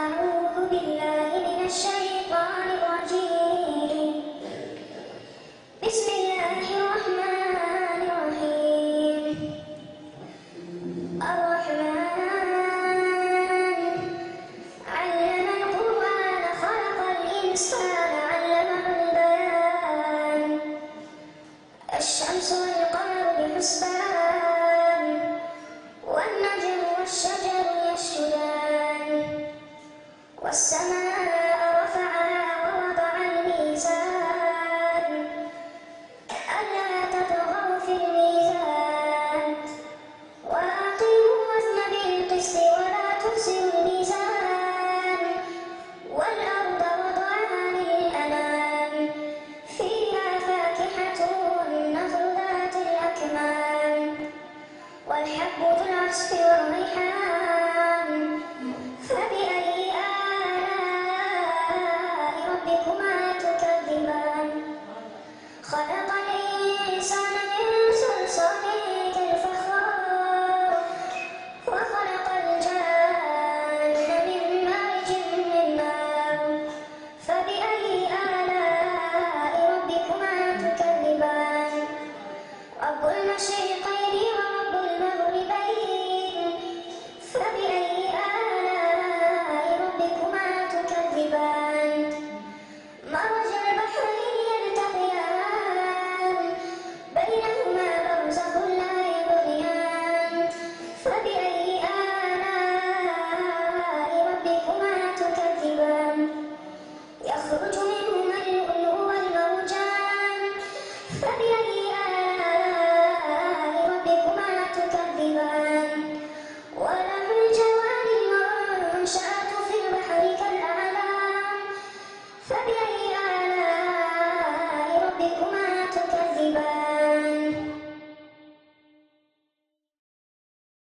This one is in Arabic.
أعوذ بالله من الشيطان الرجيم. بسم الله الرحمن الرحيم. الرحمن علم القرآن خلق الإنسان علمه البيان. الشمس والقمر بحسبان والنجم والشجر يسجدان والسماء رفعها ووضع الميزان ألا تطغوا في الميزان وأقيموا الوزن بالقسط ولا تخسروا الميزان والأرض وضعها للأنام فيها فاكهة والنخل ذات الأكمام والحب ذو العصف والريحان فبأي آلاء ربكما تكذبان خلق الإنسان من صلصال كالفخار وخلق الجان من مارج من نار فبأي آلاء ربكما تكذبان رب المشرقين ورب المغربين فبأي آلاء ربكما تكذبان مرج البحرين يلتقيان بينهما برزخ لا يبغيان فبأي آلاء ربكما تكذبان يخرج منهما اللؤلؤ والمرجان فبأي آلاء ربكما تكذبان وله الجوار المنشآت في البحر كالأعلام فبأي آلاء ربكما